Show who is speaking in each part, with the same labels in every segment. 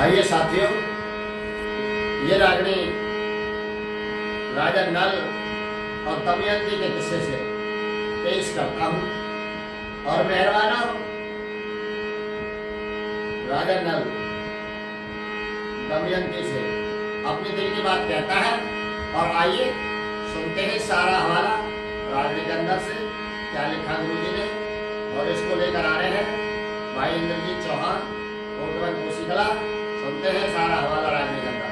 Speaker 1: आइए साथियों, ये रागनी राजा नल और दमयंती के किस्से से पेश करता हूँ और मेहरबाना राजा नल दमयंती से अपने दिल की बात कहता है। और आइए सुनते हैं सारा हवाला रागनी के अंदर से क्या लिखा गुरु जी ने। और इसको लेकर आ रहे हैं भाई इंद्रजीत चौहान, कोटवन कोसीकला। सुनते हैं सारा हवाला रागनी के अंदर।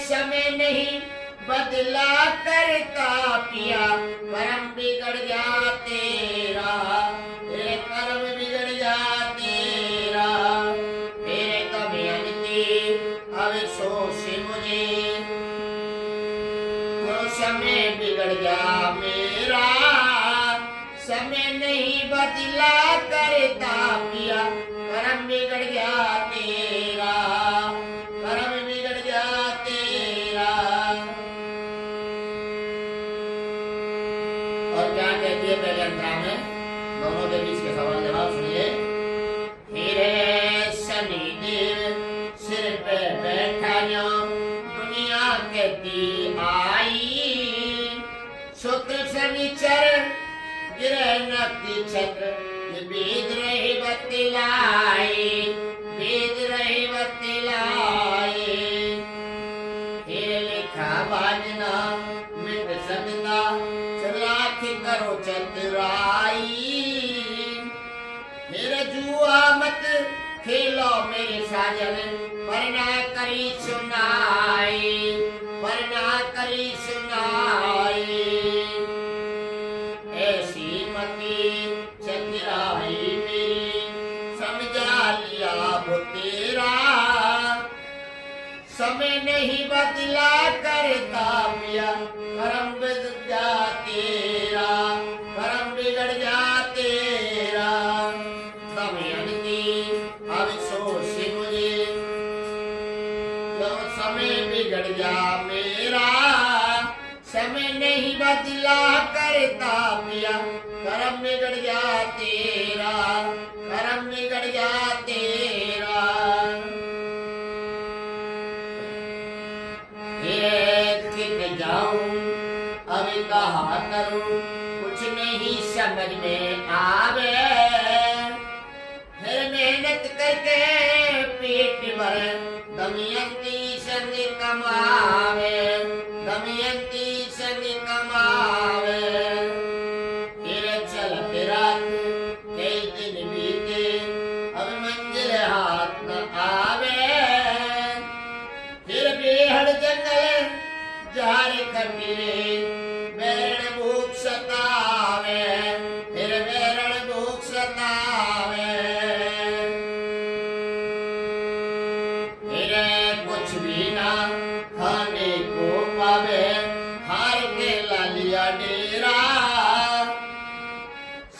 Speaker 2: समय नहीं बदला करता पिया, कर्म बिगड़ गया तेरा, तेरे कर्म बिगड़ गया तेरा। तेरे दमयंती अफसोस मुझे, तो समय बिगड़ गया मेरा। समय नहीं बदला करता पिया, कर्म बिगड़ गया तेरा, कर्म बिगड़ गया तेरा। और क्या कहती है पहले अंतरा में, दोनों के बीच के सवाल जवाब सुनिए। हिरे शनिदेव सिर पे बैठा न्यो, दुनिया कहती आई। शुक्र शनिचर गिरे नक्षत्र, ये बीत रही बतलाई, बीत रही बतलाई। फिर लिखा बाजना मिट सकता, चलाक करो चतुराई। मेरे जुआ मत खेलो मेरे साजन, वरना करी सुनाई, वरना करी सुनाई। ऐसी मती चतुराई मेरी, समझा लिया वो तेरा। समय नहीं बदला करता पिया, कर्म बिगड़ जा तेरा, कर्म बिगड़ जा तेरा। दमयंती अफसोस मुझे, तो समय बिगड़ जा मेरा। समय नहीं बदला करता पिया, कर्म बिगड़ जा तेरा, कर्म बिगड़ जा तेरा। जाऊं अभी कहा करूं, कुछ नहीं समझ में आवे। फिर मेहनत करके पेट भर, दमयंती संग कमावे, दमयंती संग कमावे। फिर चलत रात कई दिन बीते, अब मंजिल हाथ न आवे। फिर बेहद जंगल जार कबीरे, बैरण भूख सतावे, फिर बैरण भूख सतावे। फिर कुछ भी ना खाने को पावे, हार के ला लिया डेरा।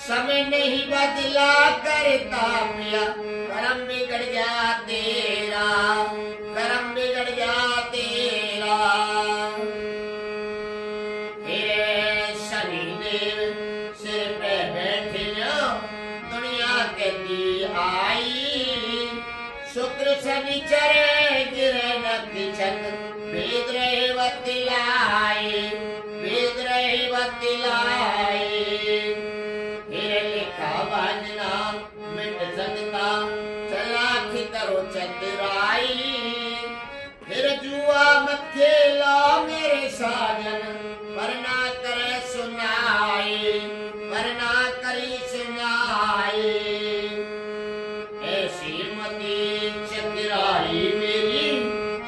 Speaker 2: समय नहीं बदला करता पिया, कर्म बिगड़ गया तेरा, कर्म बिगड़ गया तेरा। शुक्र शनिचर गिरे नक्षत्र, भेद रहे बतलाई, भेद रहे बतलाई। फिर लिखा बाजना मिट सकता, चलाक करो चतुराई। फिर जुआ मत खेलो मेरे साजन, वरना करे सुनाई, वरना करी सुनाई। ऐसी मती चतुराई मेरी,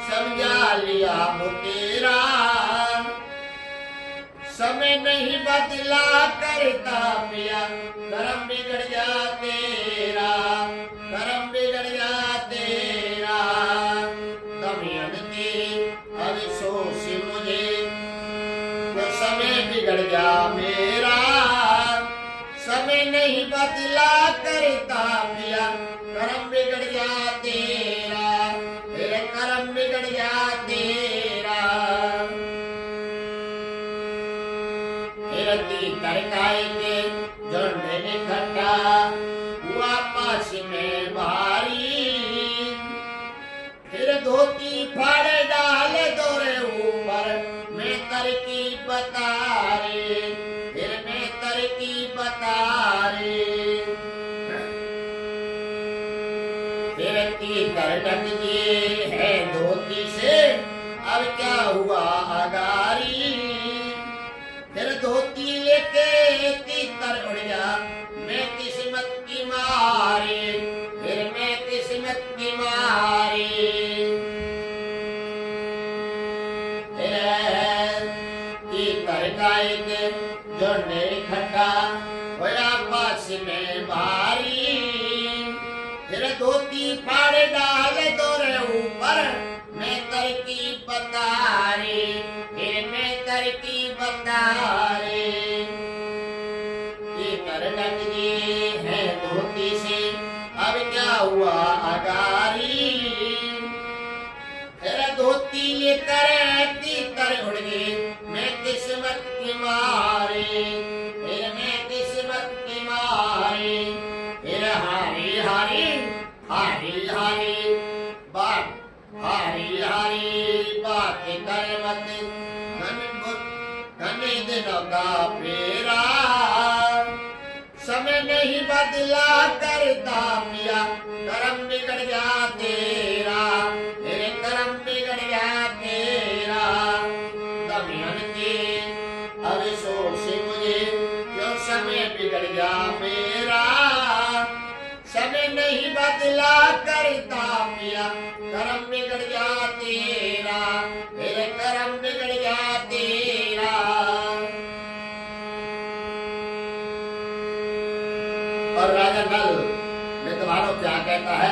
Speaker 2: समझा लिया वो तेरा। समय नहीं बदला करता पिया, कर्म बिगड़ जा तेरा, कर्म बिगड़ जा तेरा। दमयंती अफसोस गया मेरा, समय नहीं बदला करता पिया, कर्म बिगड़ गया तेरा, फिर कर्म बिगड़ गया तेरा। फिर तीतर काय के झुंड इकट्ठा हुआ पास में भारी, फिर धोती फाड़ डाल दोरे ऊपर मैं तरकी बता रे, फिर मैं तरकी बता रे। फिर तीतर ढक दिए है धोती से, अब क्या हुआ अगारी, फिर धोती लेके तीतर उड़ गया मैं किस्मत की मारी, फिर मैं किस्मत की मारी। तीतर काय के झुंड इकट्ठा होया पास में भारी, फिर धोती फाड़ डाल दोरे ऊपर मैं तरकी बता रे, फिर मैं तरकी बता रे। तीतर ढक दिए है धोती से, अब क्या हुआ अगारी, फिर धोती लेकर तीतर उड़ गए मैं किस्मत की मारी, फिर मैं किस्मत की मारी। फिर हारी हारी हारी हारी बात, हारी हारी बात कर मत, घने दिनों का फेरा, समय नहीं बदला करता पिया, कर्म बिगड़ गया तेरा, मेरे कर्म बिगड़ गया तेरा। दमयंती अफसोस से मुझे क्यों समय बिगड़ गया मेरा, समय नहीं बदला करता पिया, कर्म बिगड़ गया तेरा, मेरे कर्म बिगड़ गया तेरा। और राजा नल मित्रभानु क्या कहता है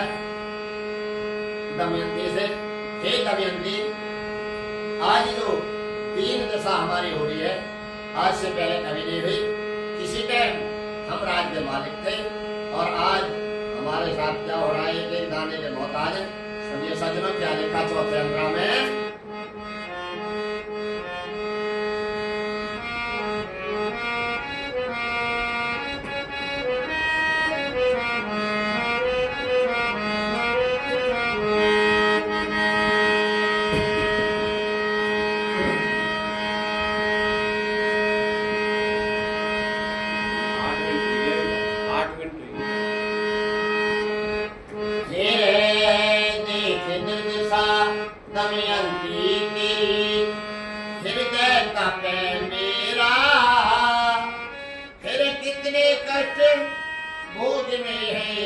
Speaker 2: दमयंती से, हे दमयंती, आज जो तीन दशा हमारी हो रही है, आज से पहले कभी नहीं हुई। किसी टाइम हम राज्य मालिक थे और आज हमारे साथ क्या हो रहा है, एक दाने के मोहताज। सुनिए सज्जनों, क्या लिखा चौथे अंतरा में, दमयंती तेरी हृदय कांपे मेरा, फिर कितने कष्ट भोग में है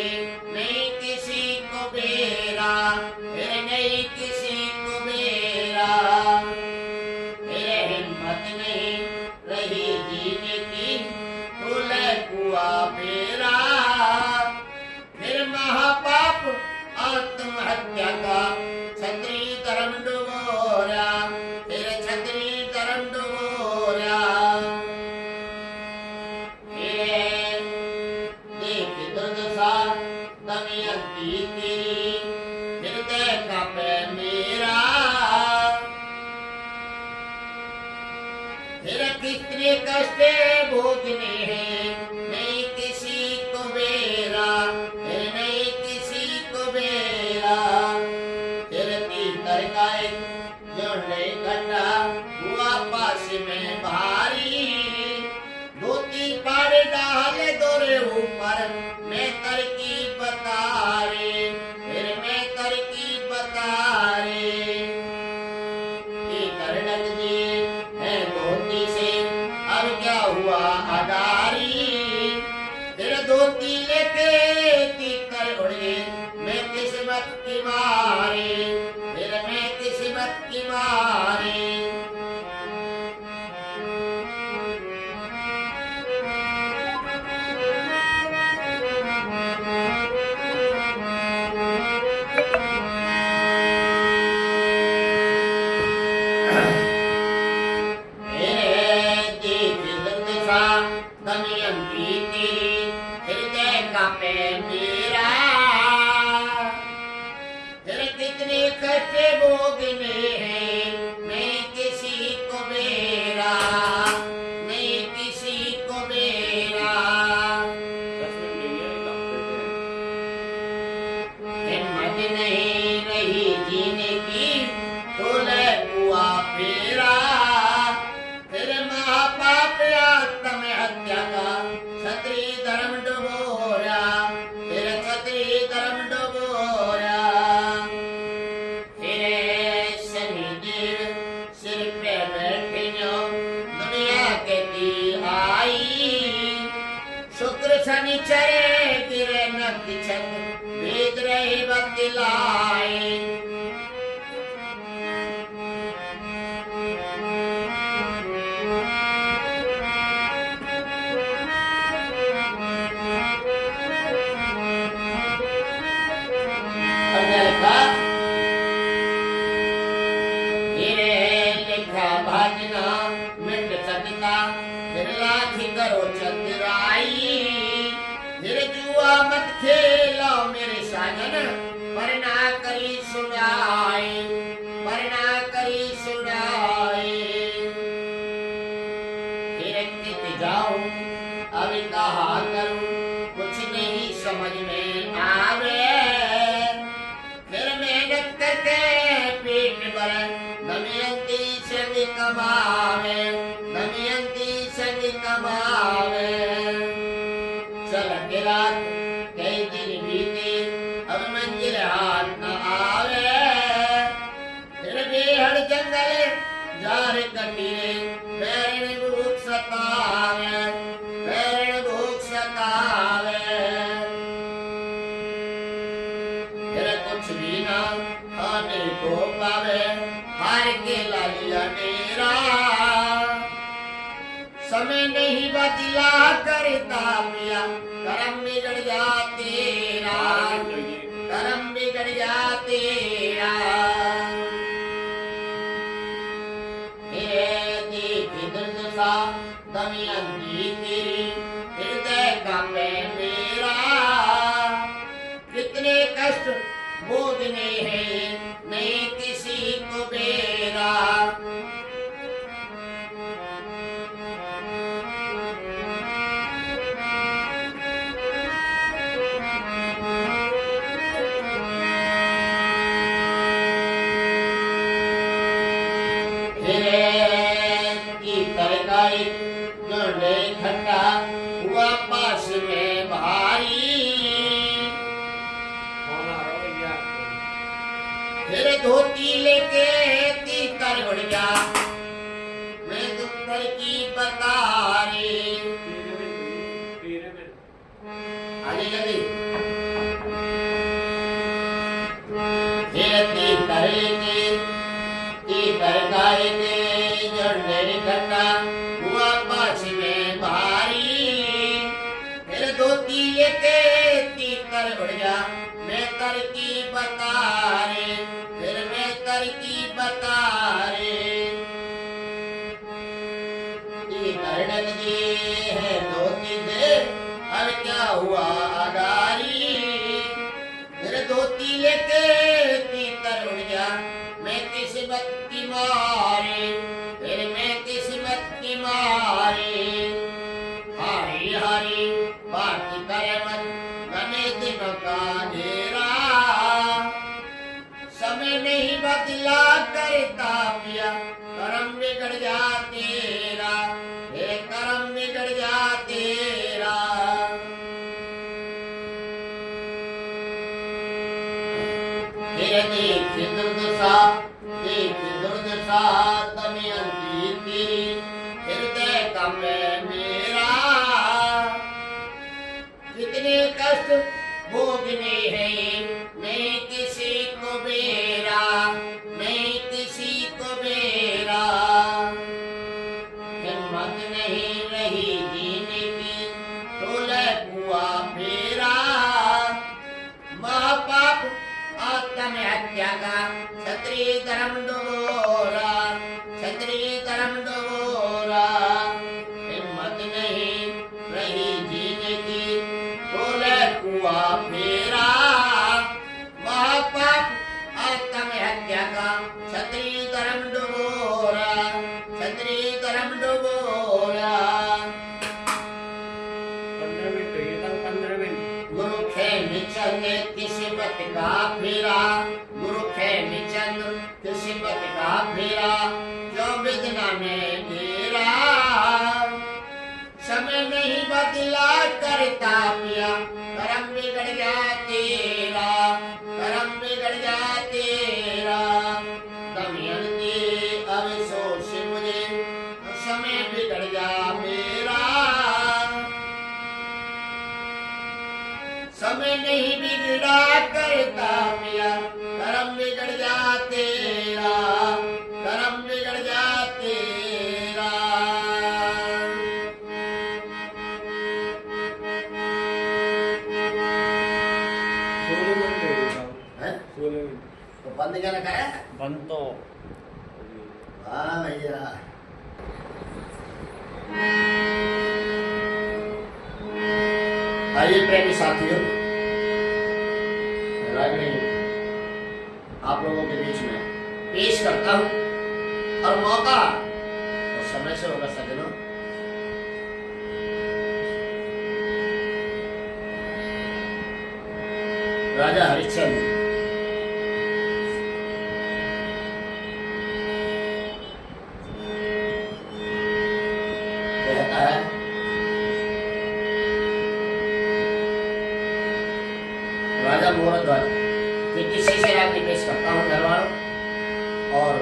Speaker 2: नहीं किसी को बेरा, फिर नहीं किसी को बेरा। फिर हिम्मत नहीं रही जीने की, खुले कुआ मेरा, फिर महापाप आत्महत्या का छत्री धर्म डुबोरा, फिर छत्री धर्म डुबोरा। देख दुर्दशा दमयंती तेरी हृदय कांपे मेरा, फिर कितने कष्ट भोगने हैं नहीं किसी को बेरा, फिर नहीं किसी को बेरा। तरकाए जोड़ने इकट्ठा हुआ पास में भारी, धोती फाड़ डाल दोरे ऊपर मैं तरकी बता रे, फिर मैं तरकी बता रे। तीतर ढक दिए है धोती से, अब क्या हुआ अगारी, फिर धोती लेके तीतर उड़ गए मैं किस्मत की मारी, फिर मैं किस्मत की मारी। शनिचरे गिरे नक्षत्र वेद रहे बतलाए। लिखा भाजना मिट सकता फिर लाठी करो चतुराई। फिर जुआ मत खेलो मेरे साजन पर ना करी सुनाई, पर ना करी सुनाई। फिर कित जाऊं अब कहा करूं कुछ नहीं समझ में आवे। फिर मेहनत करके पेट भरे दमयंती संग कमावे, दमयंती संग कमावे। चलते रात कई दिन बीते अब मंजिल हाथ न आवे। फिर बेहद जंगल जार कटीले बैरण भूख सतावे, बैरण भूख सतावे। फिर कुछ भी ना खाने को पावे हार के लालिया मेरा। समय नहीं बदला करता पिया करम बिगड़ जा तेरा, करम बिगड़ जा तेरा। देख दुर्दशा दमयंती तेरी हृदय कांपे मेरा। कितने कष्ट भोगने हैं नहीं किसी को बेरा। की तरकारी जोड़े खट्टा हुआ पास में भारी। फिर धोती लेके तीतर उड़ गया मैं दुखर की बतारी। आगे जल्दी तीतर लेके तीतर गाय के जड़ने ठंडा हुआ पास में भारी। फिर धोती लेके तीतर उड़ गया मैं तर की बतारे, फिर मैं तर की बतारे। तीतर जी है धोती से अब क्या हुआ अगारी। फिर धोती लेके तीतर उड़ गया मैं किस्मत की मारे, फिर मैं किस्मत की मारे। हारी हारी बात करे मत बने दिनों का अंधेरा। समय नहीं बदला करता पिया करम बिगड़ जा तेरा, फिर करम बिगड़ जा तेरा। फिर देख दुर्दशा, देख दुर्दशा दमयंती तेरी हृदय कांपे मेरा। कितने कष्ट भोगने हैं नहीं किसी को बेरा, नहीं किसी को बेरा। हिम्मत नहीं रही जीने की टोले कुआ फेरा। महापाप आत्महत्या का क्षत्रिय धर्म डोरा, क्षत्रिय धर्म डोरा। हिम्मत नहीं रही जीने की टोले कुआ फेरा। महापाप आत्महत्या का क्षत्रिय धर्म डोरा, क्षत्रिय धर्म डोरा।
Speaker 3: 15 मिनट हुई है, 15 मिनट।
Speaker 2: गुरु खेम चंद किस्मत का फेरा, गुरु खेम चंद किस्मत का फेरा। जो बिदना में घेरा समय नहीं बदला करता पिया करम बिगड़ जा तेरा, करम बिगड़ जा तेरा। दमयंती अब सोच मुझे समय बिगड़ जा मेरा। नहीं बिगड़ा करता पिया, कर्म बिगड़ जा तेरा, कर्म बिगड़ जा तेरा।
Speaker 1: हैं? तो बंद क्या रखा है?
Speaker 3: बंद तो
Speaker 1: हाँ भैया। आइए प्रेमी साथियों, रागिणी आप लोगों के बीच में पेश करता हूं, और मौका और समय से होगा सजनों। राजा हरिश्चंद्र कहता है, राजा मोहनध्वज ये किसी से राग पेश करता हूँ घरवालों। और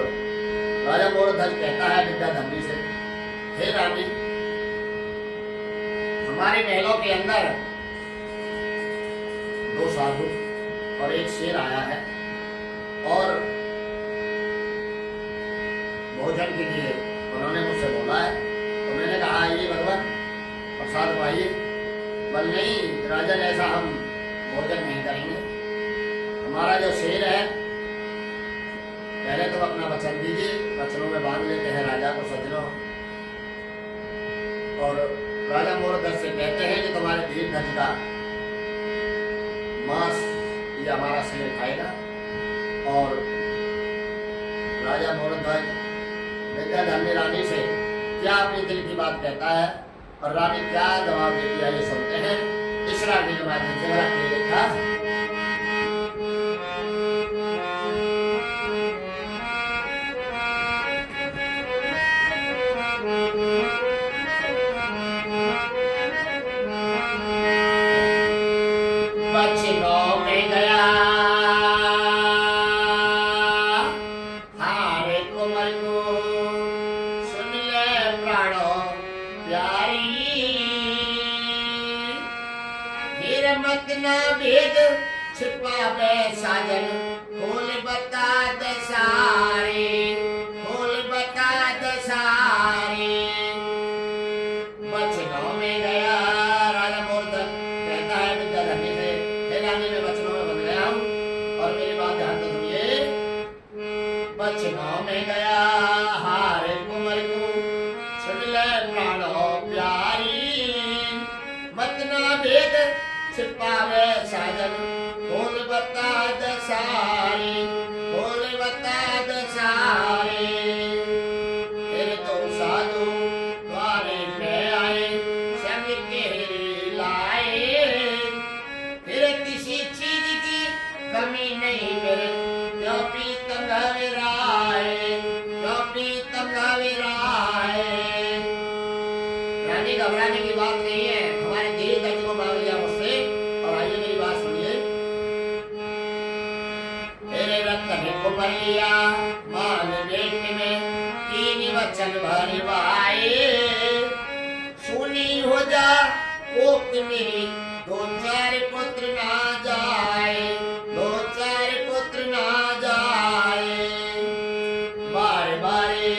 Speaker 1: राजा मोहनध्वज कहता है विद्याधरी से, हे रानी, हमारे महलों के अंदर 2 साधु और 1 शेर आया है, और भोजन के लिए उन्होंने मुझसे बोला है। तो मैंने कहा आइए भगवान प्रसाद पाइए। बल नहीं राजन, ऐसा हम भोजन नहीं करेंगे। हमारा जो शेर है, पहले तो अपना वचन दीजिए, वचनों में बांध लेते हैं राजा को सजनों। और राजा मोहनध्वज से कहते हैं कि तुम्हारे धीर ध्वज का मांस ये हमारा शेर खाएगा। और राजा मोहनध्वज विद्याधरी रानी से क्या अपने दिल की बात कहता है, और रानी क्या जवाब देती है, ये सुनते हैं इस रानी के माध्यम से। लिखा
Speaker 2: बचनों में गया हारे कुंवर को, सुन ले प्राणों प्यारी, फिर मत ना भेद छिपावे साजन, खोल बता दे सारे, खोल बता दे सारे। बचनों में गया राजा मोहनध्वज कहता है विद्याधरी से, हे रानी मैं बचनों में बन गया हूँ, और मेरी बात ध्यान से सुनिए। बचनों में गया हारे कुंवर को, सुन ले प्राणों प्यारी, मत ना भेद छिपावे साजन, खोल बता दे सारे, खोल बता दे सारे। फिर तो साधु द्वारे पे आए, संग के लाए, फिर किसी चीज की कमी नहीं मेरे, क्यों पीतम घबराए, क्यों पीतम घबराए। रानी घबराने की बात नहीं है, हमारे धीर ध्वज को मांग लिया मुझसे। और आइए मेरी बात सुनिए। तेरे रतन को भर लिया मान बेट में, 3 वचन भरवाए, सुनी हो जा कोक मेरी, 2-4 पुत्र ना जाए, 2-4 पुत्र ना जाए। बार बारे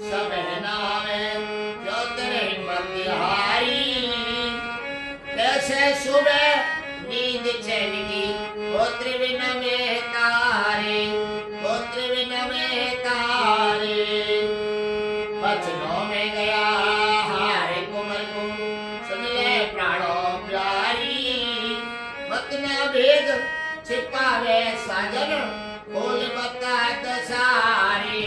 Speaker 2: समय नावे, क्यों तेरे हिम्मत हारी, कैसे सुबह नींद चैन की, पुत्र बिना में तारे, पुत्र बिना में तारे। बचनों में गया हारे कुंवर को, सुन ले प्राणों प्यारी, मत ना भेद छिपावे साजन, खोल बता दे सारे,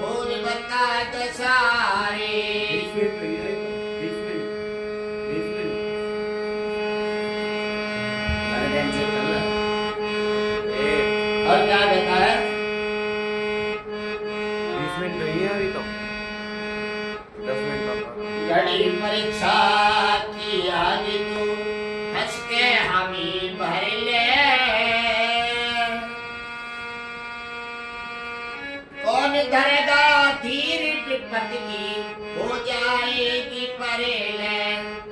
Speaker 2: खोल बता दे सारे।
Speaker 3: 20 मिनट भैया, 20 मिनट, 20 मिनट।
Speaker 1: मैंने ध्यान से करना।
Speaker 3: ए,
Speaker 1: और क्या कहता है?
Speaker 3: 20 मिनट नहीं है अभी तो, 10 मिनट का।
Speaker 2: घड़ी परीक्षा की आगे तू हंस के हामी भर ले, कौन धरेगा धीर विपत की, हो जाएगी परेले,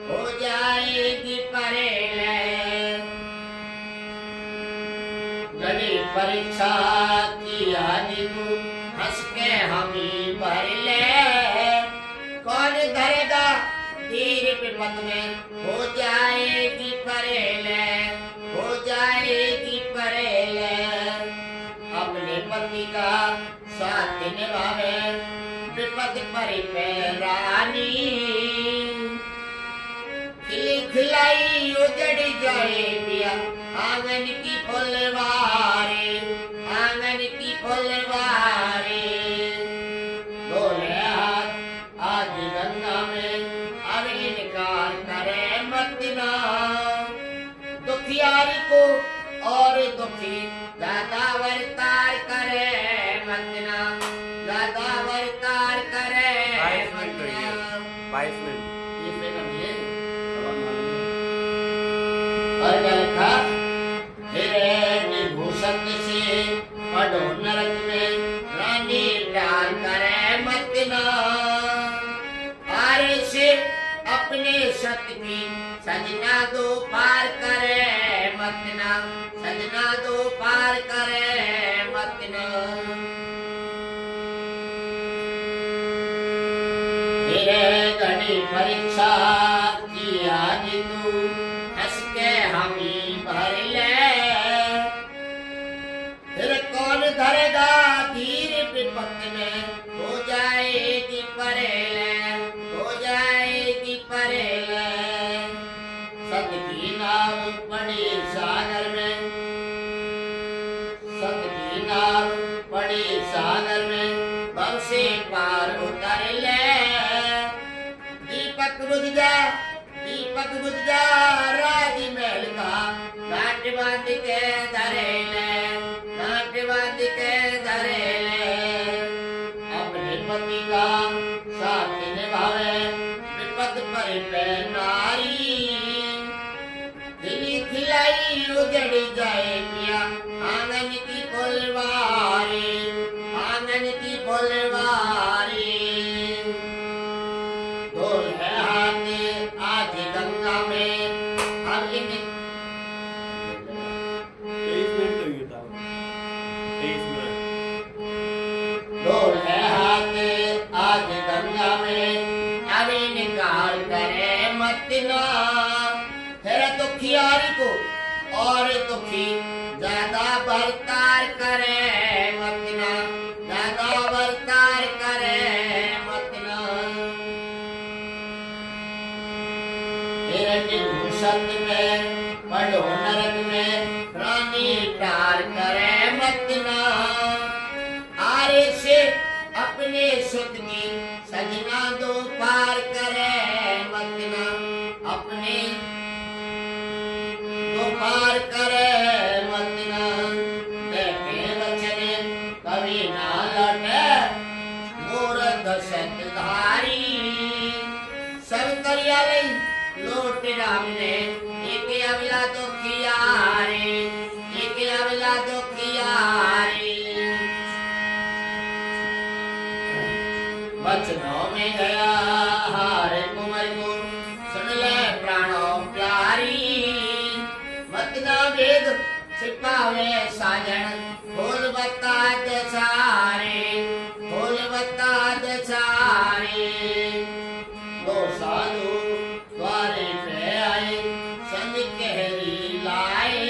Speaker 2: हो जाएगी परेले। हमी भर ले, कौन धरेगा धीर विपत में, हो जाएगी परेले, हो जाएगी परेले। अपने पति का साथ निभावे विपत परी पे रानी, खिली खिलाई उजड़ जाए पिया आंगन की फुलवारी, आंगन की फुलवारी। डोले हाथ आज गंगा में अब इनकार करे मत ना, दुखियारी को और दुखी ज्यादा वर्तार करे मत ना, ज्यादा वर्तार करे मत ना।
Speaker 3: 22 मिनट।
Speaker 1: और क्या लिखा? हिरण्य भूषण से पढ़ो नरक में रानी प्यार करे मत ना,
Speaker 2: आरे से अपने सत की सजना दो पार करे मत ना, सजना दो पार करे मत ना।
Speaker 1: मेरे घड़ी परीक्षा की आज तू हंस के हमी भर ले,
Speaker 2: फिर कौन धरेगा धीर विपत में, हो जाएगी परेले, हो जाएगी परेले।
Speaker 1: सत की नाव पड़ी सागर में, सत की नाव पड़ी सागर में
Speaker 2: भव से पार उतर ले, दीपक बुझ जा, दीपक बुझ जा राज महल का, घाट बांध के धरे ले, घाट बांध के धरे ले।
Speaker 1: अपने पति का साथ निभावे
Speaker 2: विपत पर पे नारी, खिली खिलाई उजड़ जाए पिया आंगन की फुलवारी, आंगन की फुलवारी।
Speaker 1: ढोल है हाथ आज गंगा में अब इन
Speaker 3: 23 मिनट हो गया था। 23 मिनट।
Speaker 1: ढोल है हाथ आज गंगा में
Speaker 2: अब इनकार करे मत ना, फिर दुखियारी को और दुखी ज्यादा बर्तार करे मत ना, ज्यादा बर्तार करे मत ना।
Speaker 1: हिरण्य भूषण में पढ़ो नरक में
Speaker 2: रानी प्यार करे मत ना, आरे से अपने सुत की सजना दो पार करे मत ना, अपने दो पार करे मत ना।
Speaker 1: देखे बचन कभी ना लौटे
Speaker 2: मूर्ख सतधारी, सब करियाले लोट राम ने, एक अबला दुखियारी, एक अबला दुखियारी।
Speaker 1: बचनों में गया हार कुंवर को सुन ले प्राणों प्यारी,
Speaker 2: मत ना वेद छिपावे साजन, खोल बता दसारे, खोल बता दसारे।
Speaker 1: दो साधु द्वारे पे आए
Speaker 2: संग कहरी लाए,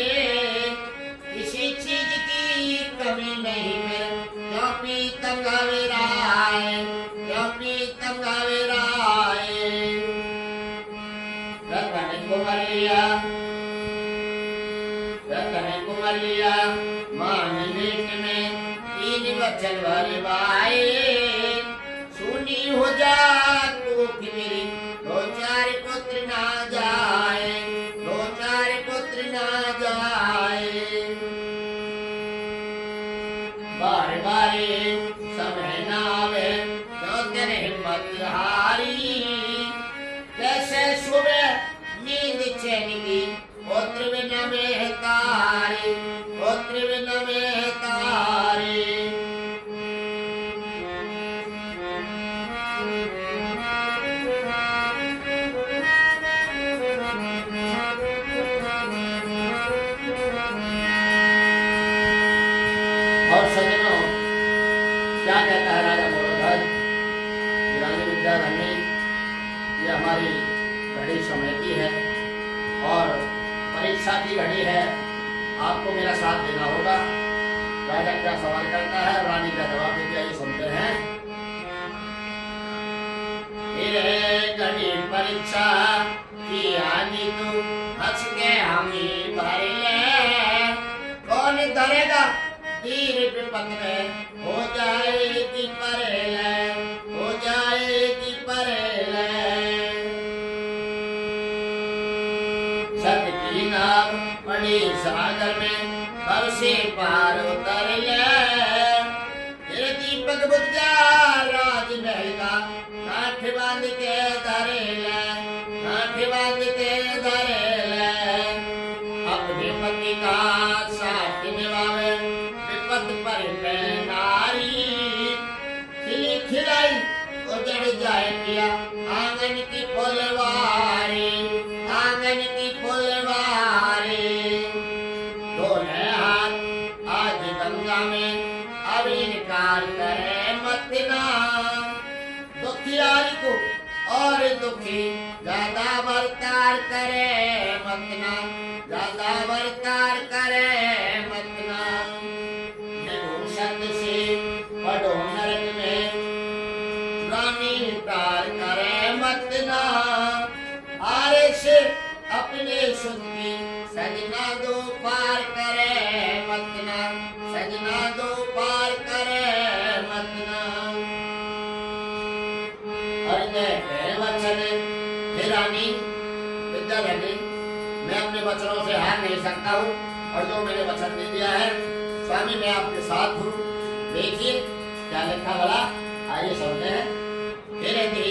Speaker 2: किसी चीज की कमी नहीं मेरे, क्यों पीतम गविराए, क्यों पीतम गविराए।
Speaker 1: रतन कुमरिया, रतन कुमरिया मान लेट में
Speaker 2: तीन वचन बलवाए, सुनी हो जा तू कि मेरी दो चार पुत्र ना जाए, दो चार पुत्र ना जाए।
Speaker 1: बार बारे समय ना आवे
Speaker 2: क्यों तेरे हिम्मत हारी, कैसे सुबह नींद चैन की, पुत्र बिना में तारे, पुत्र बिना में तारे।
Speaker 1: विद्याधनी, ये हमारी घड़ी समय की है और परीक्षा की घड़ी है। आपको मेरा साथ देना होगा। राजा क्या सवाल करता है, रानी का जवाब देती है, ये सुनते हैं।
Speaker 2: फिर घड़ी परीक्षा की आनी तू हंस के हामी भर ले, कौन धरेगा तीर विपत में, हो जाएगी परेले, हो जाएगी परेले। सत्य की नाव पड़ी सागर में, भव से पार उतर ले, फिर दीपक बुझ जा राजमहल का, काठ बांध के धरे ले, काठ बांध के धरे ले। अपने पति का साथ निभावे, विपत पर में नारी, खिली खिलाई उजड़ जाए पिया, आंगन की फुलवारी, आंगन की फुलवारी। दोनों हाथ आज गंगा में, अब इनकार करे मत ना, दुखियारी को और दुखी ज्यादा बरकार करे मत ना, ज्यादा बरकार करे मत ना। विभूषण से पढ़ो नरक में, रानी प्यार करे मत ना, आरे से अपने सुखी सजना दो पार करे मत ना, सजना दो पार करे मत ना। वचन हे रानी विद्याधनी, मैं अपने वचनों से हार नहीं सकता हूँ और जो मैंने वचन दे दिया है स्वामी मैं आपके साथ हूँ। देखिए क्या लिखा भला, आइए सुनते हैं। फिर के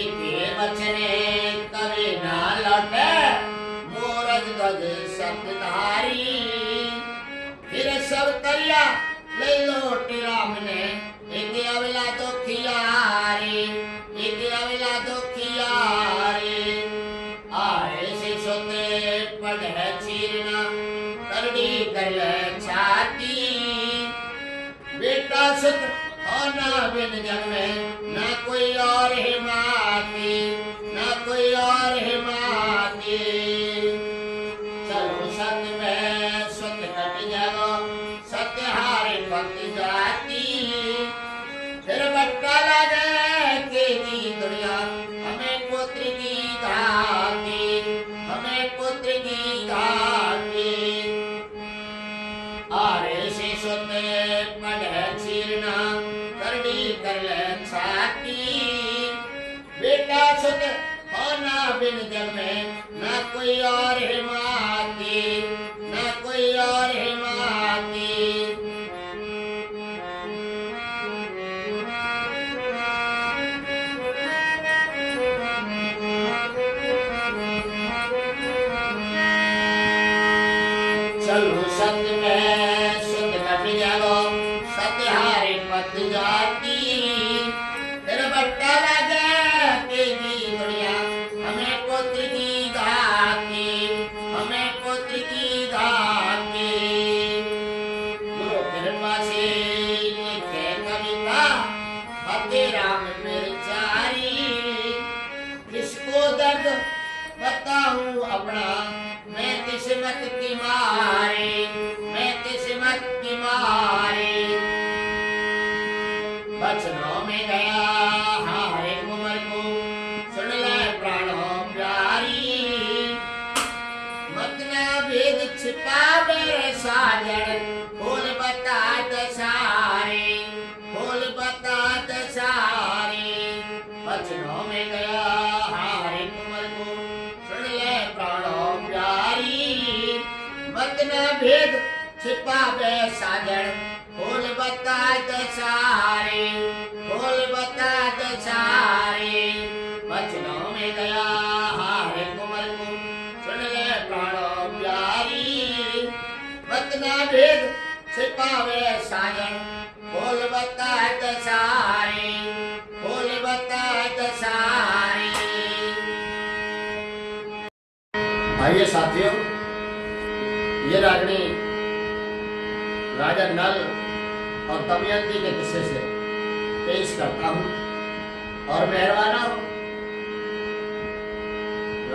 Speaker 2: वचने कभी ना लौटे, मोरज ध्वज शब्दधारी, फिर सब तरिया ले लौट राम ने, एक अवला दुखियारी, एक अवला दुखियारी। आए से सोते पढ़े चीरना, करड़ी कर छाती, बेटा सुख होना बिन जग में, ना कोई और हिमाती, ना कोई और हिमाती। चलो सत्य में सुत कट जाओ, सत्य हारे भक्त जाती, फिर बट्टा लगे तेरी दुनिया, हमें पुत्र की घाती, हमें पुत्र की घाती। आरे से सुते पढ़े चीरना, करड़ी कर छाती, बेटा सुत होना बिन जग में, ना कोई और हिमाती, ना कोई और हिमाती। चलो सत्य में शुद्ध कट जाओ, सत्य हारे पत जाती, फिर बट्टा लगे तेरी दुनिया, हमें पुत्र की घाती, हमें पुत्र की घाती। गुरु कृपा से लिखे कविता फते राम मिर्चारी, किसको दर्द बताऊं अपना, मैं किस्मत की मारी, मैं किस्मत की मारी। बचनों में गया हारे उमर को, सुन ले प्राणों प्यारी, मत ना भेद छिपा मेरे साजन, खोल बता दसारे, खोल बता दसारे। बचनों में गया हारे उमर को, सुन ले प्राणों प्यारी, मत ना भेद छिपा बे साजन, खोल बता दसारे, खोल बता दसारे। बचनों में गया हारे कुंवर को, सुन ले प्राणों प्यारी, मत ना भेद छिपा बे साजन, खोल बता दसारे, खोल बता दसारे।
Speaker 1: आइए साथियों, ये रागनी राजा नल और दमयंती के किस्से से पेश करता हूँ और मेहरबाना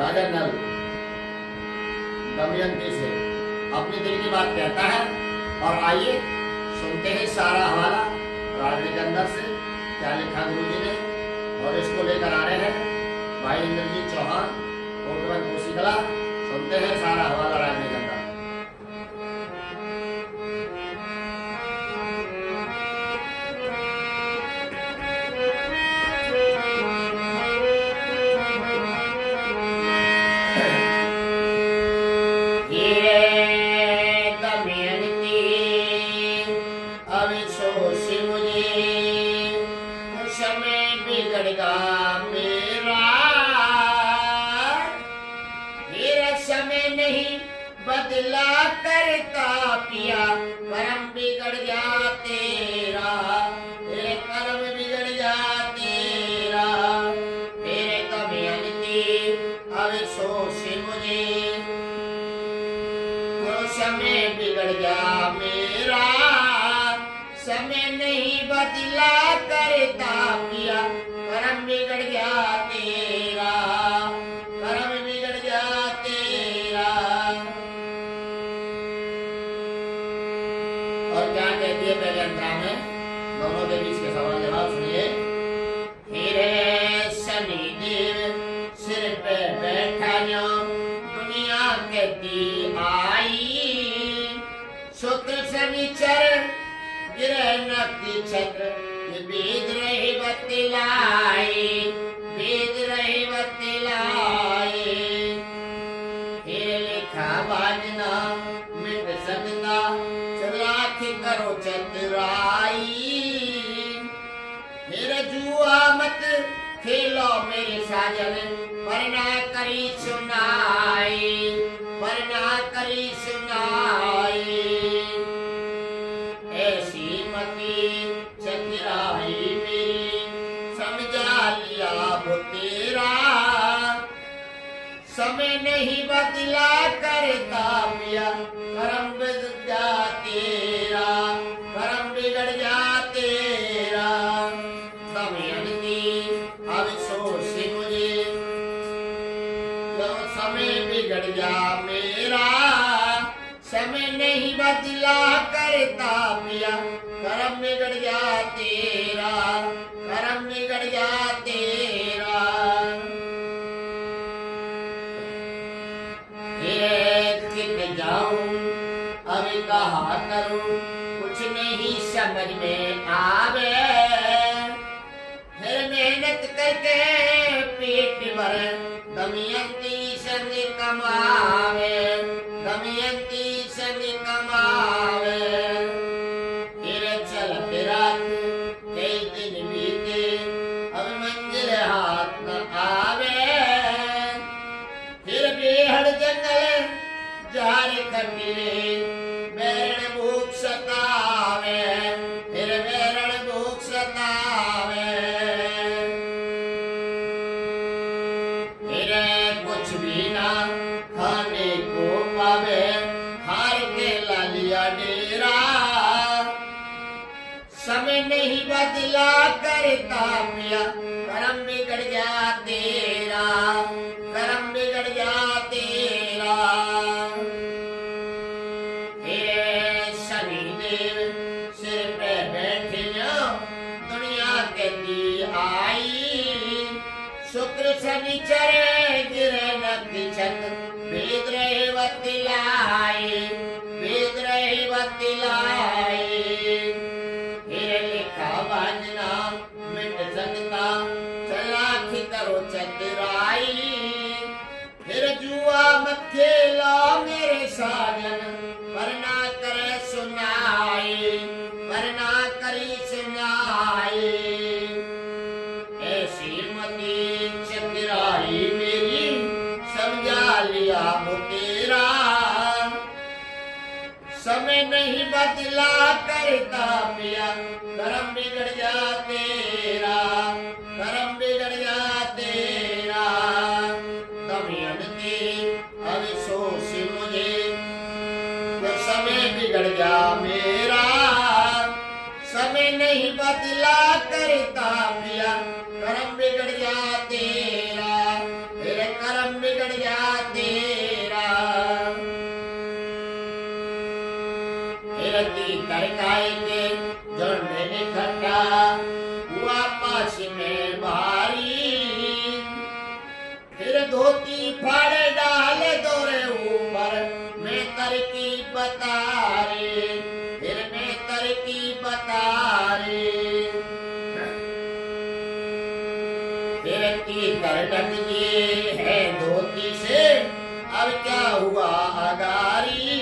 Speaker 1: राजा नल दमयंती से अपने दिल की बात कहता है। और आइए सुनते हैं सारा हवाला राजनीति के अंदर से क्या लिखा गुरु जी ने। और इसको लेकर आ रहे हैं भाई इंद्रजीत चौहान कोटवन कोसीकला। सुनते हैं सारा हवाला राजनीति के अंदर।
Speaker 2: बदला करता पिया कर्म बिगड़ जा तेरा, तेरे कर्म बिगड़ जा तेरा। तेरे दमयंती अफसोस मुझे, तो समय बिगड़ जा मेरा। समय नहीं बदला करता पिया कर्म बिगड़ जा तेरा, कर्म बिगड़ जा तेरा।
Speaker 1: और क्या कहती है पहले अंतरा में, दोनों के बीच के सवाल जवाब सुनिए।
Speaker 2: हिरे शनिदेव सिर पे बैठा जो दुनिया कहती आई। शुक्र शनिचर गिरे नक्षत्र ये वेद रही बतलाई, वेद रही बतलाई। हिरे लिखा बाजना मिट सकता चलाख करो चतुराई। मेरे जुआ मत खेलो मेरे साजन, वरना करी सुनाई, वरना करी सुनाई। ऐसी मती चतुराई मेरी समझा लिया वो तेरा। समय नहीं बदला करता पिया कर्म बिगड़ जा तेरा, कर्म बिगड़ जा तेरा। दमयंती अफसोस मुझे, जो समय बिगड़ जा मेरा। समय नहीं बदला करता पिया कर्म बिगड़ जा तेरा, कर्म बिगड़ जा तेरा। जाऊं अभी कहा करूं कुछ नहीं समझ में आवे। फिर मेहनत करके पेट भर दमयंती संग कमावे, दमयंती संग कमावे। फिर चलते रात कई दिन बीते अब मंजिल हाथ न आवे। फिर बेहद जंगल जार कटिले बैरण भूख सतावे, फिर बैरण भूख सतावे। फिर कुछ भी ना खाने को पावे, हार के ला लिया डेरा। समय नहीं बदला करता पिया कर्म बिगड़ जा तेरा, कर्म बिगड़ जा तेरा। सिर पे बैठे जो दुनिया कहती आई। शुक्र शनिचर गिरे नक्षत्र वेद रहे बतलाई, वेद रहे बतलाई। फिर लिखा बाजना मिट सकता चलाख करो चतुराई। फिर जुआ मत खेलो मेरे साजन, वरना करे सुनाई, वरना करी सुनाई। ऐसी मती चतुराई मेरी समझा लिया वो तेरा। समय नहीं बदला करता पिया कर्म बिगड़ जा तेरा, कर्म बिगड़ जा तेरा। दमयंती अफसोस मुझे, तो समय बिगड़ जा मेरा। समय नहीं बदला करता पिया कर्म बिगड़ जा तेरा, तेरे कर्म बिगड़ फिर तीतर ढक दिए है धोती से, अब क्या हुआ अगारी।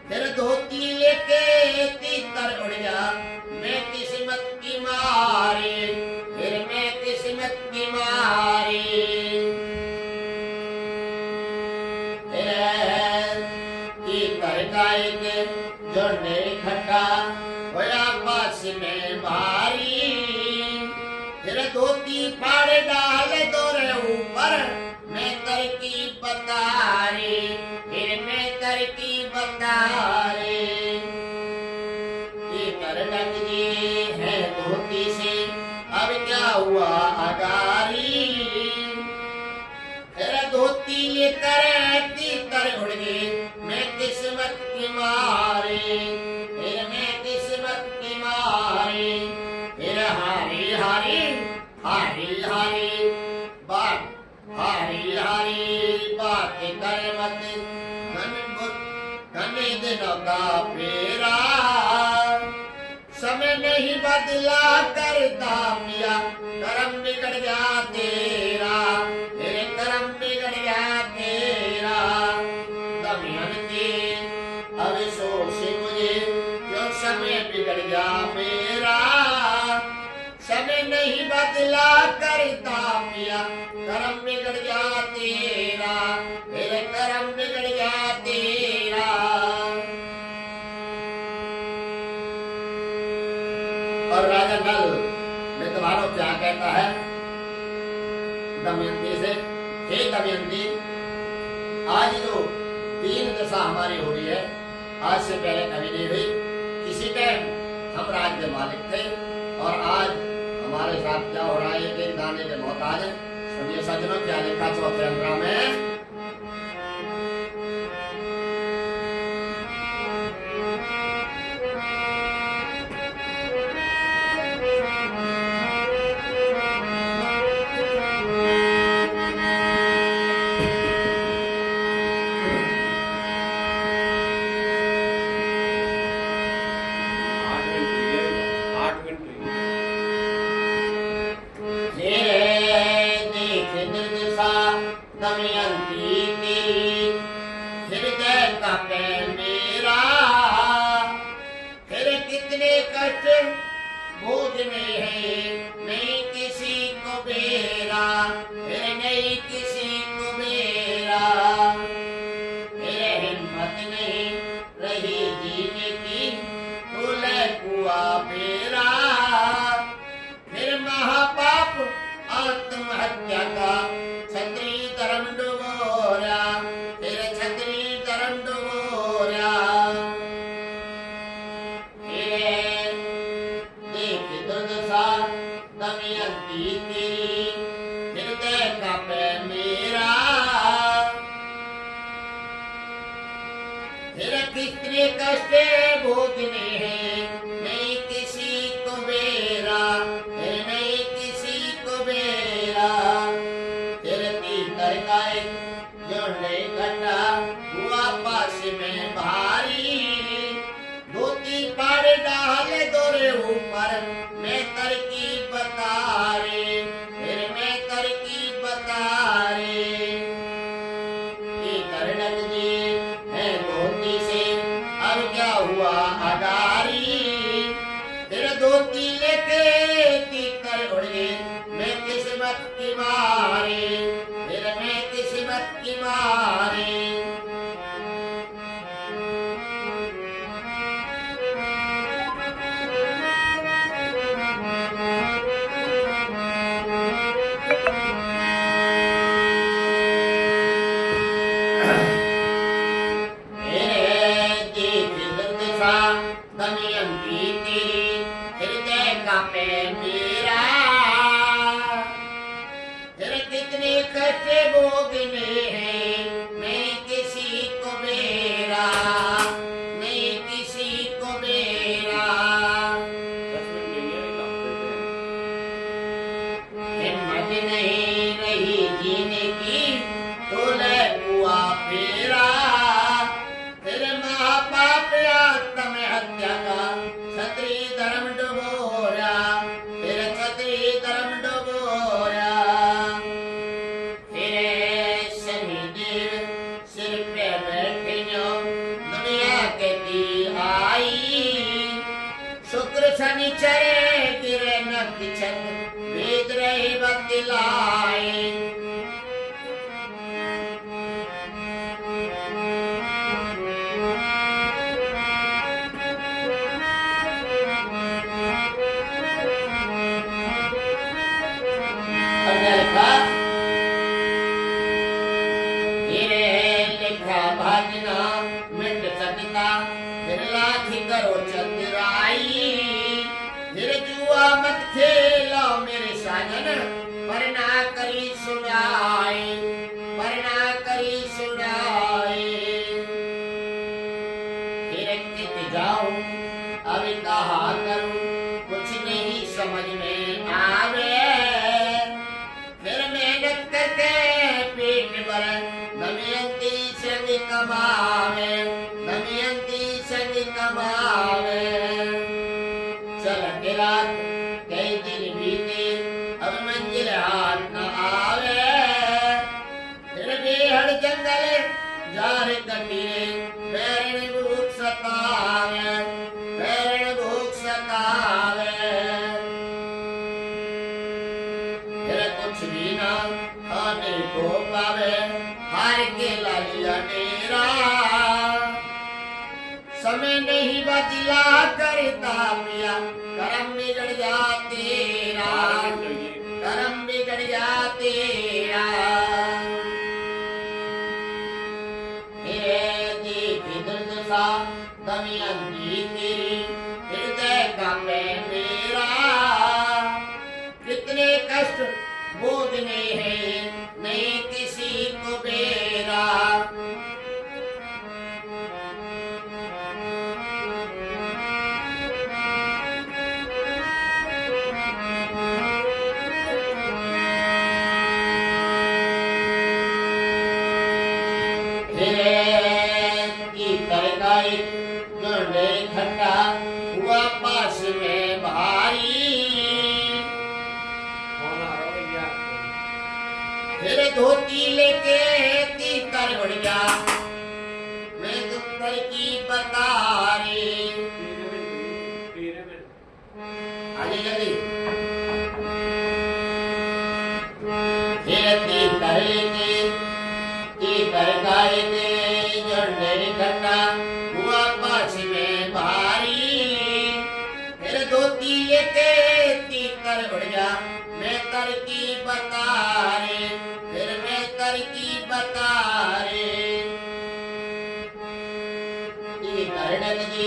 Speaker 2: फिर धोती लेके तीतर उड़ गया, मैं किस्मत की मारी, फिर मैं किस्मत की मारी। तीतर का एक जोड़ने खट्टा होया पास में भारी। फिर धोती फाड़ डाल दोरे ऊपर, मैं तरकीब बता रे, फिर मैं तरकीब बता रे। तीतर ढक दिए है धोती से, अब क्या हुआ अगारी। फिर धोती लेकर तीतर उड़ गए, मैं किस्मत की मारी, फिर मैं किस्मत की मारी। फिर हारी हारी हारी हारी बात, हारी हारी बात कर मत, घने दिनों का फेरा। समय नहीं बदला करता पिया, कर्म बिगड़ गया तेरा, फिर कर्म बिगड़ गया तेरा। दमयंती अफसोस मुझे, क्यों समय बिगड़ गया मेरा। समय नहीं बदला करता पिया, कर्म बिगड़ गया तेरा, फिर कर्म बिगड़ गया तेरा।
Speaker 1: और राजा नल मृतभानु क्या कहता है दमयंती से, हे दमयंती, आज जो तीन दशा हमारी हो रही है, आज से पहले कभी नहीं हुई। किसी टाइम हम राज्य मालिक थे और आज हमारे साथ क्या हो रहा है, एक दाने के मोहताज है। सुनिए सज्जनों, क्या लिखा चौथे अंतरा में,
Speaker 2: दमयंती तेरी हृदय कांपे मेरा। फिर कितने कष्ट भोग में है, नहीं किसी को बेरा, फिर नहीं किसी को बेरा। फिर हिम्मत नहीं रही जीने की, खुले कुआ मेरा। फिर महापाप आत्महत्या का छत्री धर्म डुबोरा, फिर छत्री धर्म डुबोरा। फिर देख दुर्दशा दमयंती तेरी, हृदय कांपे मेरा। फिर कितने कष्ट भोगने हैं, नहीं किसी को बेरा, फिर नहीं किसी को बेरा। जोड़ने कटा हुआ पास में भारी। धोती फाड़ डाल दोरे ऊपर, मैं तरकीब बता रे, फिर मैं तरकीब बता रे। तीतर ढक दिए है धोती से, अब क्या हुआ अगारी। वेद रहे बतलाए। भाजना मिट सकता फिर लाठी करो चतुराई। फिर जुआ मत खेलो मेरे साजन पर ना करी सुनाई, पर ना करी सुनाई। फिर टिक जाऊं अब कहा करूं कुछ नहीं समझ में आवे। फिर मेहनत करके पेट भर दमयंती संग कमावे, दमयंती संग कमावे। चलते रात कई दिन बीते अब मंजिल हाथ न आवे। फिर बेहद जंगल जार कटीले पैरण भूख सतावे, पैरण भूख सतावे। फिर कुछ भी ना खाने को पावे हार के लालिया मेरा। समय नहीं बदला करता पिया करम बिगड़ जा तेरा, करम बिगड़ जा तेरा। देखी दुर्दशा दमयंती तेरी हृदय कांपे मेरा। कितने कष्ट भोगने हैं नहीं किसी को बेरा। की तरकारी जोड़े ठंडा हुआ पास में भारी। फिर धोती लेके तीतर उड़ गया मैं दुखर की बतारी। आगे जल्दी। फिर तीतर लेके तीतर गाय के जड़ने ठंडा हुआ पास में भारी। फिर धोती लेके तीतर उड़ गया मैं तर की बतारे, फिर मैं तर की बतारे। करने लगी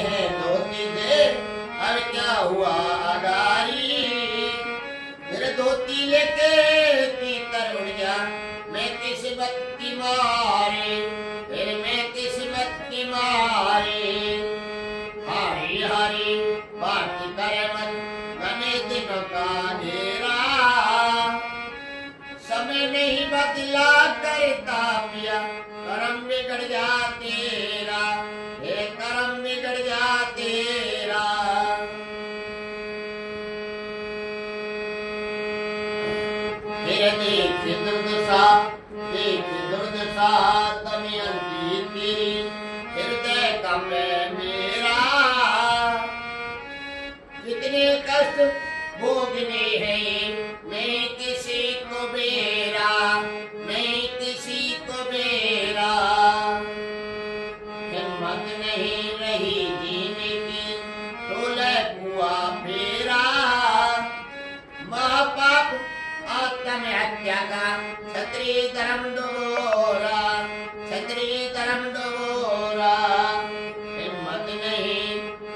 Speaker 2: है धोती से अब क्या हुआ अगारी। फिर धोती लेके तीतर उड़ गया मैं किस्मत की मारी, फिर मैं किस्मत की मारी। हारी हारी बात करे मत गने दिनों का अंधेरा। समय नहीं बदला करता पिया करम बिगड़ जा तेरा, हे करम बिगड़ जा तेरा। फिर देख दुर्दशा, देख दुर्दशा दमयंती तेरी हृदय कांपे मेरा। कितने कष्ट भोगने हैं नहीं किसी को बेरा, नहीं किसी को बेरा। हिम्मत नहीं रही जीने की तोले कुआं फेरा। महापाप आत्महत्या का क्षत्रिय धर्म डोरा, क्षत्रिय धर्म डोरा। हिम्मत नहीं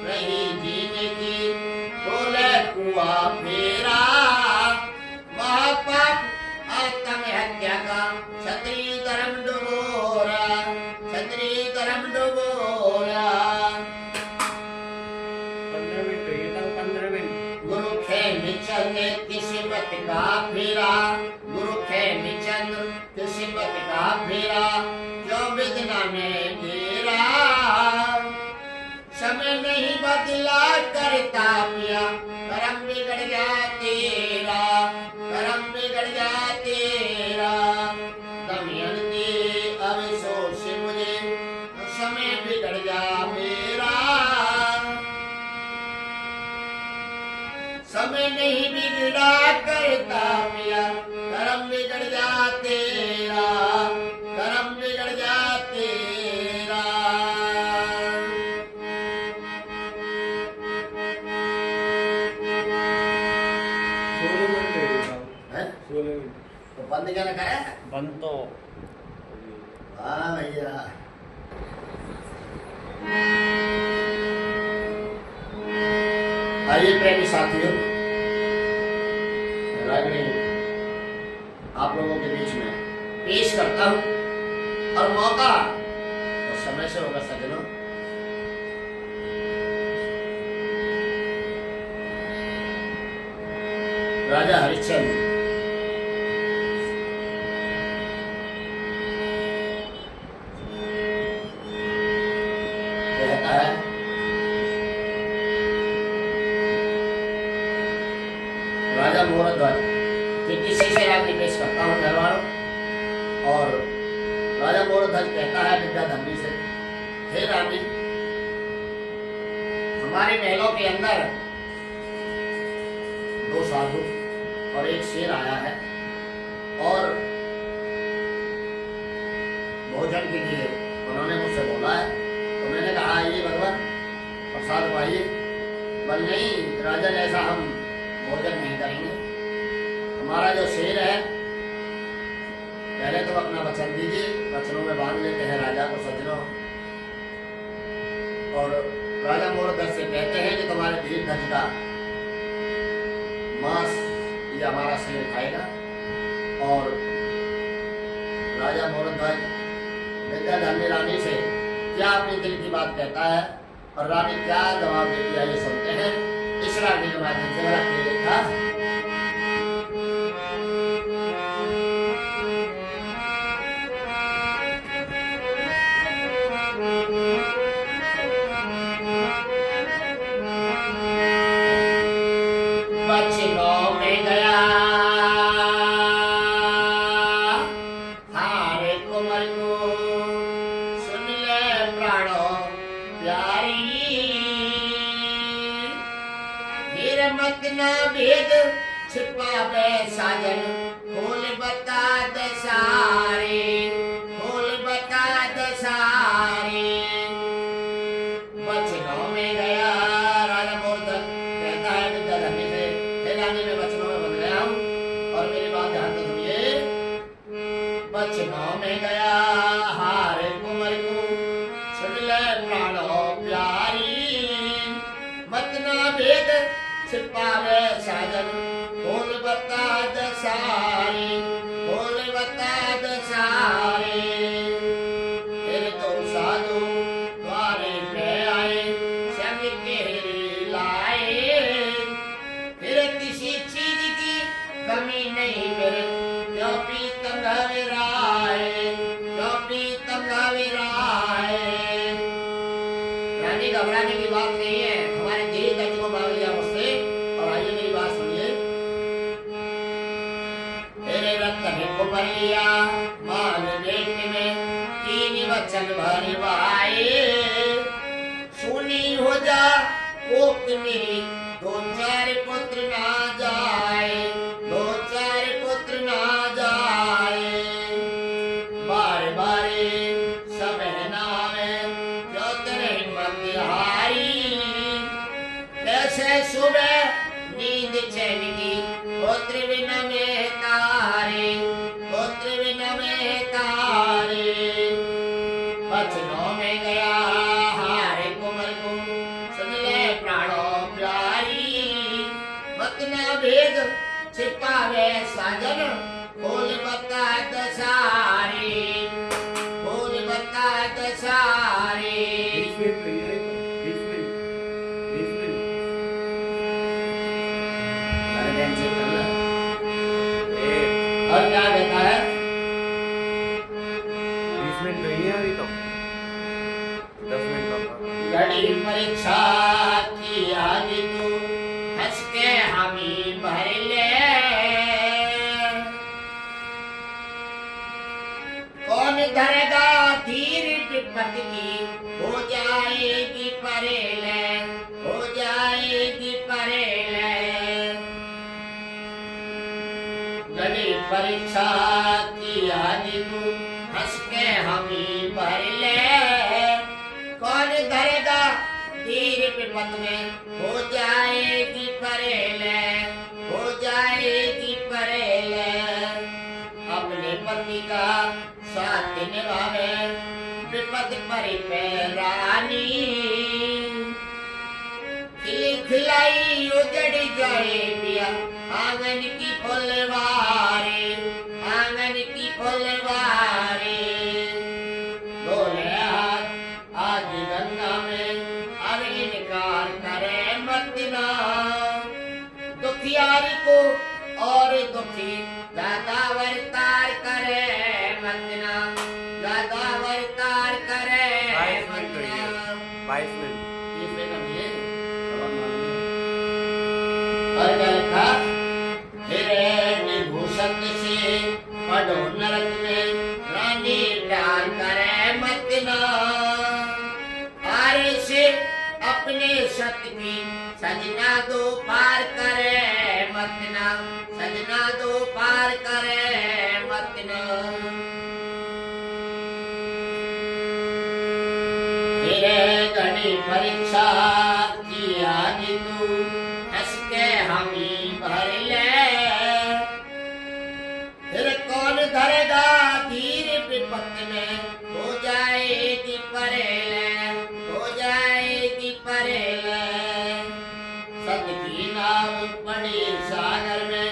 Speaker 2: रही जीने की तोले कुआं फेरा। महापाप आत्महत्या का क्षत्रिय धर्म डोरा, क्षत्रिय धर्म डोरा।
Speaker 3: 15 मिनट हो गए, 15 मिनट।
Speaker 2: गुरु खेमचंद किस्मत का फेरा, गुरु खेमचंद किस्मत का फेरा जो विदना में घेरा। समय नहीं बदला करता पिया करम बिगड़ गया तेरा, करम बिगड़ गया तेरा। दमयंती अब सोच मुझे समय बिगड़ गया मेरा। समय नहीं बिगड़ा
Speaker 3: मिनट ले रही साहब,
Speaker 1: हैं?
Speaker 3: 16 मिनट।
Speaker 1: तो बंद क्या रखा है?
Speaker 3: बंद तो
Speaker 1: हाँ भैया। आइए प्रेमी साथियों, रागिनी आप लोगों के बीच में पेश करता हूँ, और मौका तो समय से होगा सजनों। राजा हरिश्चंद्र कहता है, राजा मोहरध्वज कि किसी से रानी पेश करता हूँ मेहरबानों। और राजा मोहरध्वज कहता है विद्याधर्मी से, हे रानी, हमारे महलों के अंदर 2 साधु और एक शेर आया है, और भोजन के लिए उन्होंने मुझसे बोला है। तो मैंने कहा आइए भगवान प्रसाद पाइए। बल नहीं राजन, ऐसा हम भोजन नहीं करेंगे। हमारा जो शेर है, पहले तो अपना वचन दीजिए, वचनों में बांध लेते हैं राजा को सज्जनों। और राजा मोहरध्वज से कहते हैं कि तुम्हारे धीर धज का मांस ये हमारा शेर खाएगा। और राजा मोहरध्वज विद्याधर्मी रानी से क्या अपनी दिल की बात कहता है, और रानी क्या जवाब देती है, ये सुनते हैं इस रानी के माध्यम से। बड़ा के लिखा,
Speaker 2: बचनों में गया हारे कुंवर को, सुन ले प्राणों प्यारी, फिर मत न भेद छिपावे साजन, खोल बता दे सारे, खोल बता दे सारे। बचनों में गया राजा मोहरध्वज कहता है विद्याधर्मी से, हे रानी मैं बचनों में बंध गया हूँ, और मेरी बात ध्यान से सुनिए। बचनों में गया हारे कुंवर को, सुन ले प्राणों प्यारी, मत ना भेद छिपावे साजन, खोल बता दे सारे, खोल बता दे सारे। फिर तो साधु द्वारे पे आए, संग केरी लाए, फिर किसी चीज की कमी नहीं मेरे, क्यों पीतम घबराए, क्यों पीतम घबराए। रानी घबराने की बात नहीं है, हमारे धीर धज को मांग लिया मुझसे। और आइए मेरी बात सुनिए। तेरे रतन को भर लिया मान बेट में, 3 वचन भरवाए, सुनी हो जा कोक मेरी, 2-4 पुत्र ना जाए, 2-4 पुत्र ना जाए। बार बारे समय नामे क्यों तेरे हिम्मत हारी, कैसे सुबह नींद चैन की, पुत्र बिना में तारे, पुत्र बिना में तारे। बचनों में गया हारे कुंवर को, सुन ले प्राणों प्यारी, मत ना भेद छिपावे साजन, खोल बता दे सारे, खोल बता दे सारे।
Speaker 3: 20 मिनट भैया, 20 मिनट, 20 मिनट।
Speaker 1: अरे ध्यान से करना।
Speaker 3: ए,
Speaker 1: और क्या कहता है?
Speaker 3: 20 मिनट नहीं है अभी तो, 10 मिनट का।
Speaker 2: घड़ी परीक्षा की आज तू, हंस के हामी भर ले, कौन धरेगा धीर विपत की, हो जाएगी परेले, हो जाएगी परेले। घड़ी परीक्षा की आज तू, हंस के हामी भर ले, कौन धरेगा धीर विपत में, हो जाएगी परेले, हो जाएगी निभावे विपद परि रानी खिली खिलाई उजड़ जाए पिया आंगन की फुलवारी आंगन की फुलवारी डोले हाथ आज गंगा में अब इनकार करे मत ना दुखियारी को और दुखी ज्यादा वर्तार करे मत ना ज्यादा वर्तार करे
Speaker 3: 22
Speaker 2: मत
Speaker 3: मिनट
Speaker 2: ना
Speaker 3: 22 मिनट
Speaker 1: इसमें कमी है
Speaker 2: और क्या लिखा हिरण्य भूषण से पढ़ो नरक में रानी प्यार करे मत ना आरे से अपने सत की सजना दो पार करे मत ना सजना दो पार करे मत ना तेरे घड़ी परीक्षा की आगे तू हंस के हमी भर ले फिर कौन धरेगा धीर विपत्ति में हो जाएगी परेले हो जाएगी परेले सत की नाव पड़ी सागर में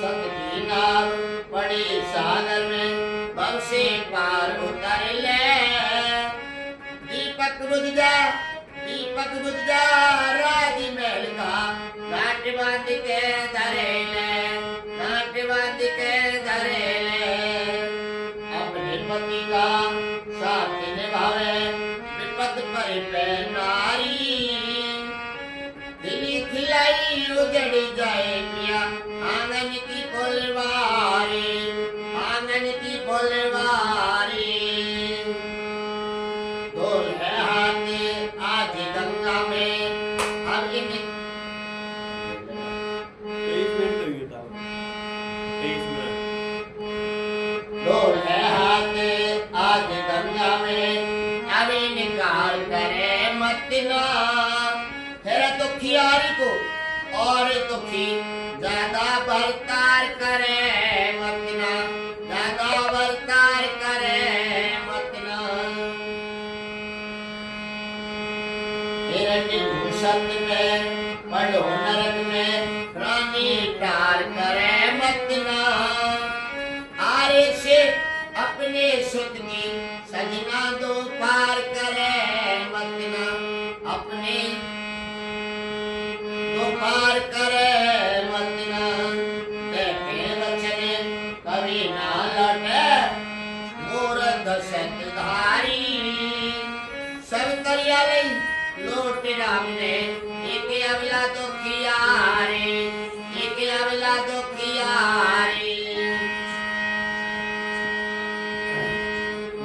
Speaker 2: सत की नाव पड़ी सागर में भव से पार उतर ले दीपक बुझ जा राज महल का घाट बांध के धरे ले घाट बांध के धरे ले अपने पति का साथ निभावे विपद पर नारी दिली खिलाई उजड़ जाए पिया आंगन की फुलवारी आंगन की फुलवारी ढोल है हाथी आज गंगा में अब इन
Speaker 3: 23 मिनट हो गया था 23 मिनट
Speaker 2: ढोल है हाथी आज गंगा में अब इनकार करे मत ना तेरा दुखियारी को और दुखी ज्यादा बर्तार करे मत ना ज्यादा बर्तार करे मत ना हिरण्य भूषण में पढ़ो नरक में रानी प्यार करे मत ना आरे से अपने सुत की सजना दो पार करे मत ना अपने दो पार करे मत ना देखे वचने कभी ना लौटे मोर दशत धारी सब करियाले लोट राम ने एक अबला तो किया रे एक अबला तो किया रे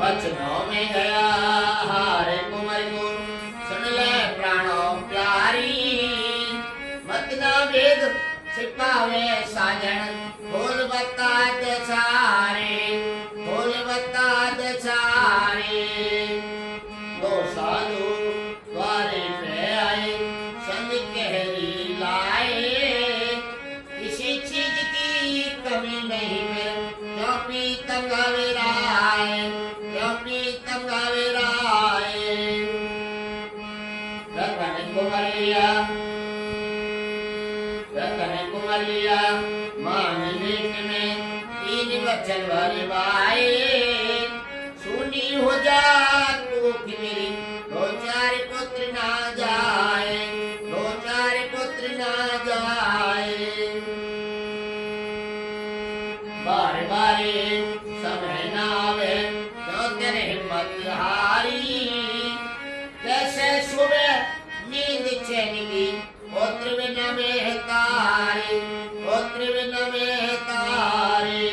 Speaker 2: बचनों में गया हारे कुमार को सुन ले प्राणों प्यारी मत ना वेद छिपावे साजन बोल बता दे सारे बोल बता दे सारे दो साधु द्वारे पे आए संग कहरी लाए किसी चीज की कमी नहीं है क्यों पीतम गावे राय क्यों पीतम गावे राय रतन को मर लिया मान मीट में 3 वचन भरवाए सुनी हो जा तू कि मेरी 2-4 पुत्र ना जाए 2-4 पुत्र ना जाए बार बारे समय ना आवे तो तेरे हिम्मत हारी कैसे सुबह नींद चैन की पुत्र बिना में तारे पुत्र बिना में तारे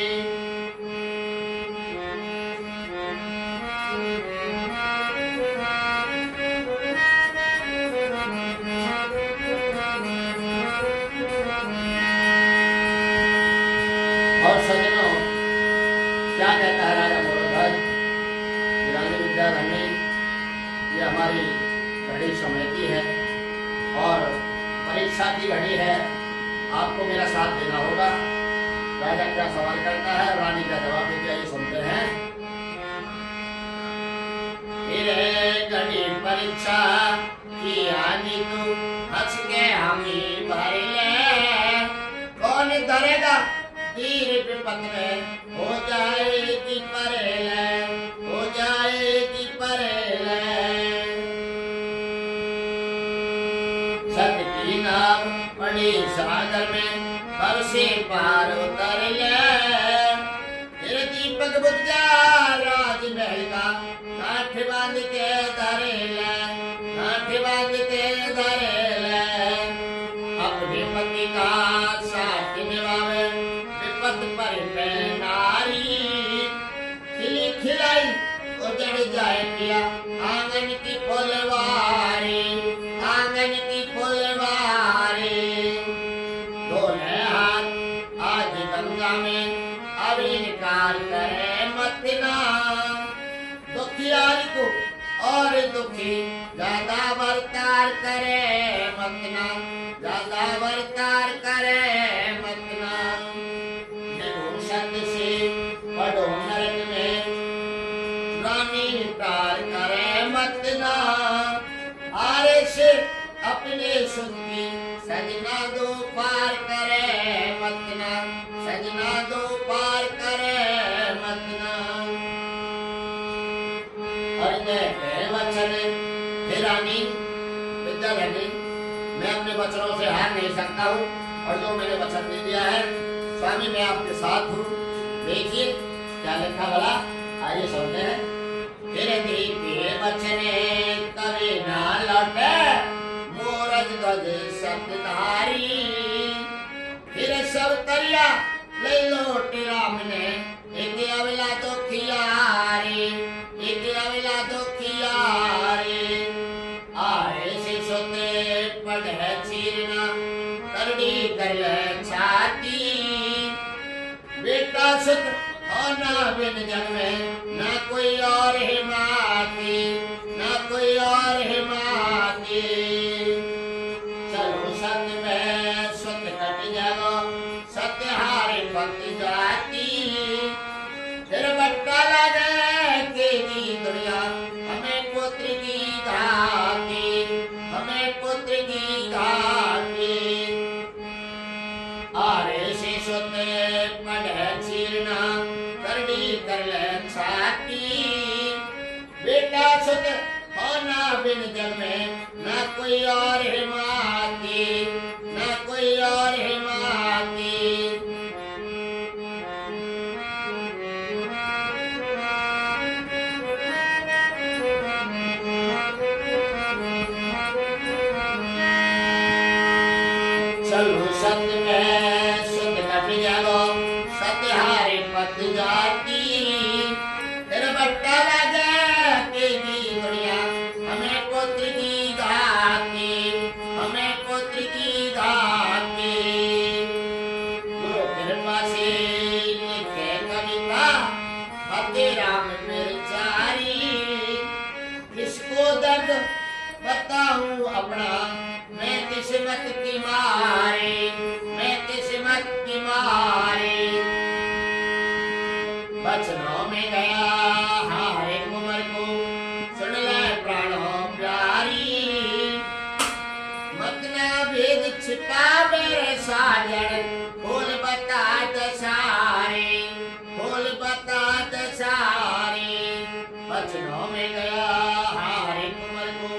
Speaker 2: और सजनों क्या कहता है राजा मनोहर रानी विद्याधर ये हमारी घड़ी समय की है और परीक्षा की घड़ी है। आपको मेरा साथ देना होगा।
Speaker 1: राजा क्या सवाल करता है, रानी का जवाब देती है, ये सुनते हैं।
Speaker 2: फिर घड़ी परीक्षा की आनी तू हंस के हमी भर ले, कौन धरेगा तीर विपत में, हो जाएगी परेले, हो जाएगी परेले। सत की नाव पड़ी सागर में, पर से पार उतर ले, फिर दीपक बुझ जा राजमहल का, काठ बांध के धरे ले, काठ बांध के धरे ले। अपने पति का साथ निभावे विपत पर में नारी, खिली खिलाई उजड़ जाए पिया आंगन की फुलवारी, आंगन की फुलवारी। दोनों हाथ आज गंगा में अब इनकार करे मत ना, दुखियारी को और दुखी ज्यादा बरतार करे मत ना, ज्यादा बरतार करे मत ना। देखो सत्य से पढ़ो नरक में, रानी तार करे मत ना, आरे से अपने सुख की सजना दो पार करे मत ना, सजना दो पार करे मत ना। और कहते वचन हे रानी विद्याधरी, मैं अपने वचनों से हार नहीं सकता हूँ, और जो मैंने वचन दे दिया है स्वामी मैं आपके साथ हूँ। देखिए क्या लिखा भला, आइए सुनते हैं। फिर दीपे वचने कभी ना लौटे, मोरज ध्वज सतधारी, फिर सब तरिया ले लौट राम ने, एक अवला तो खियारी, एक अवला तो खियारी। आए से सोते पढ़े चीरना, करड़ी कर ले छाती, बेटा सुत होना बिन जन्मे, ना कोई और हिमाती, ना कोई और हिमाती। चलो सत्य में सुत कट जाओ, सत्य हारे पक जाती, फिर बट्टा लगे तेरी दुनिया, हमें पुत्र की घाती, हमें पुत्र की घाती। आरे से सोते पढ़े चीरना, करड़ी कर ले छाती, बेटा सुत होना बिन जन्मे, ना कोई और हिमाती, ना कोई और हिमाती। चलो सत्य में सुत कट जाओ, सत्य हारे पत जाती, फिर बट्टा लगे तेरी दुनिया, हमें पुत्र की घाती, हमें पुत्र की घाती। गुरु कृपा से लिखे कविता फतेह राम मिर्चारी, किसको दर्द बताऊं अपना, मैं किस्मत की मारी, मैं किस्मत की मारी। बचनों में गया हारे कुंवर को, सुन ले प्राणों प्यारी, मत ना भेद छिपा मेरे साजन, खोल बता दसारे, खोल बता दसारे। बचनों में गया हारे कुंवर को,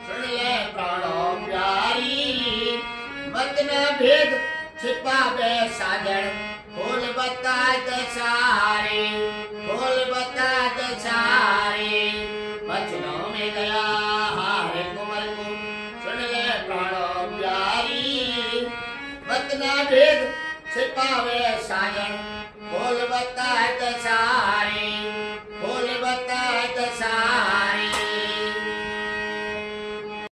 Speaker 2: सुन ले प्राणों प्यारी, मत ना भेद छिपा बे साजन, खोल बता दसारे, खोल बता दसारे। बचनों में गया हारे कुंवर को, सुन ले प्राणों प्यारी, मत ना भेद छिपावे साजन, खोल बता दसारे।